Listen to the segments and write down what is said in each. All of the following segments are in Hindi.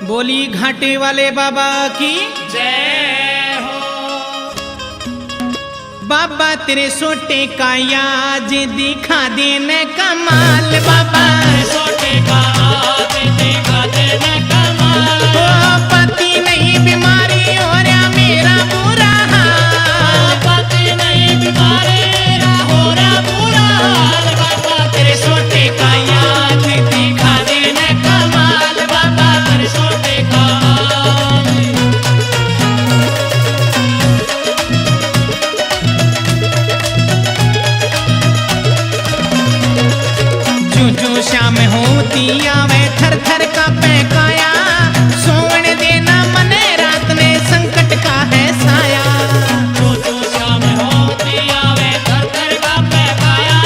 बोली घाटे वाले बाबा की जय हो। बाबा तेरे सोटे का याज दिखा देने कमाल बाबा सोटे का आज दिखा देने कमाल। ओ पति नहीं बीमारी और मेरा बुरा हाल पति नहीं बीमारी हो रहा बुरा हाल। बाबा तेरे सोटे का याज दिखा देने कमाल बाबा तेरे सोटे का जो जो शाम होती आवे थर थर का पैकाया सोवन देना मने रात में संकट का है साया जो जो शाम होती आवे थर थर का पैकाया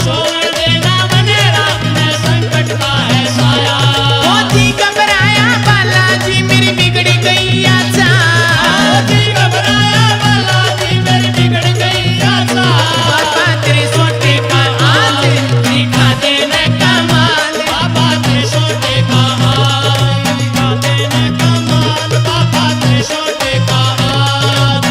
सोवन देना मने रात में संकट का है साया। मोती घबराया बालाजी मेरी बिगड़ गई आचा मोती घबराया बालाजी मेरी बिगड़ गई आशा। बाबा तेरे सोटे का आज दिखा देने कमाल बाबा तेरे सोटे का आज दिखा देने कमाल। बाबा तेरे सोटे का आज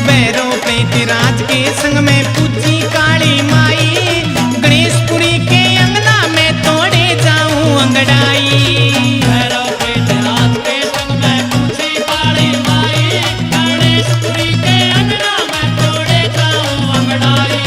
बैरों पे तिराज के संग में पूजी काली माई गणेशपुरी के अंगना में तोड़े जाऊं अंगड़ाई भैरव के रात के संग में पूछी काली माई गणेशपुरी के अंगना में तोड़े जाऊं अंगड़ाई।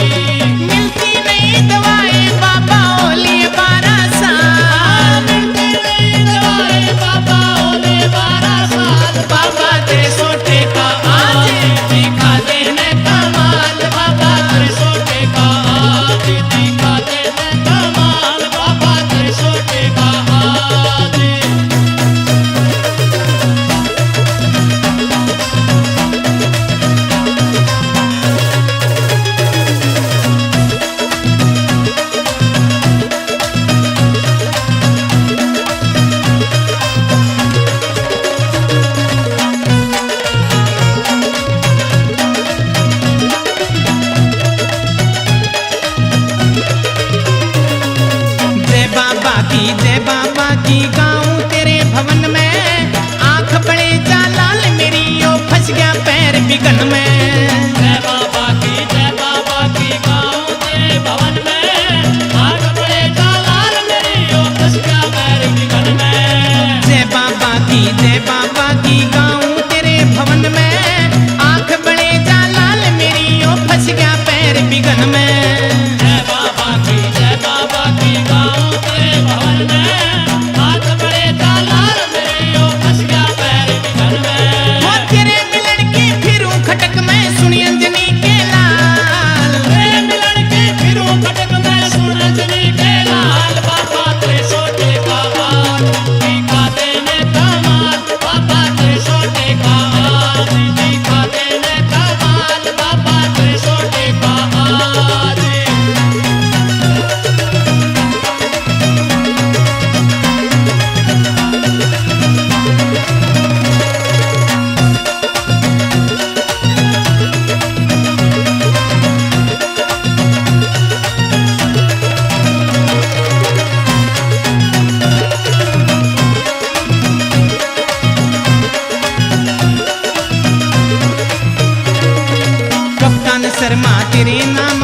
मिलती नहीं दवाई बाबा ओली 12 साल मिलती नहीं दवाई बाबा ओले 12 साल। बाबा तेरे सोटे का आज दिखा देने कमाल बाबा तेरे सोटे का आज दिखा देने कमाल। बाबा तेरे सोटे का आज जय बाबा की गाऊं तेरे भवन में आंख बड़े जा लाल मेरी ओ फंस गया पैर बिगन में जय बाबा की गाँव तेरे भवन में आग बड़े जालाल मेरी ओ फंस गया पैर बिगन में। जय बाबा की गाऊं तेरे भवन में आंख बड़े जा लाल मेरी ओ फंस गया पैर बिगन में जय बाबा की गाँव तेरे भवन में आग बड़े जालाल मेरी ओ फंस गया पैर बिगन में। ओ तेरे मिलन की फिरूं खटक में सुनी अंजनी के लाल तेरे मिलन के फिरूं खटक में सुन अंजनी के लाल। बाबा तेरे सोटे का आज दिखा देने कमाल। बाबा तेरे सोटे का आज दिखा देने कमाल। बाबा तेरे सोटे का आज कप्तान शर्मा तेरे नाम